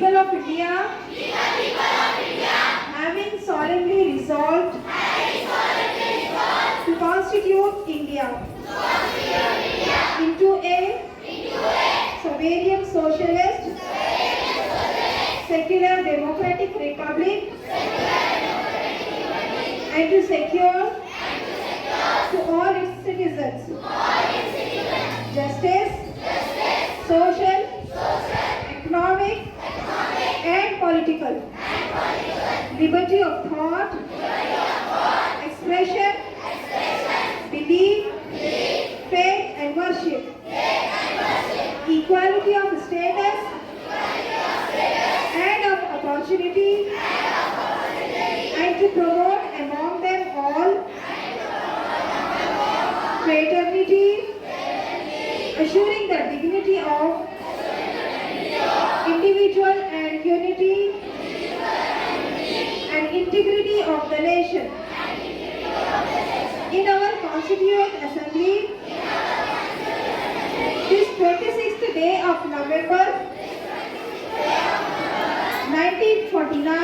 people of India, having solemnly resolved to constitute India into a sovereign socialist, secular democratic republic, and to secure to all its citizens justice, social, economic, and political liberty of thought, expression, belief, faith, and worship, equality of status and of opportunity, and to promote among them all fraternity, assuring the dignity of individual and unity and integrity of the nation. In our Constituent Assembly, this 26th day of November 1949,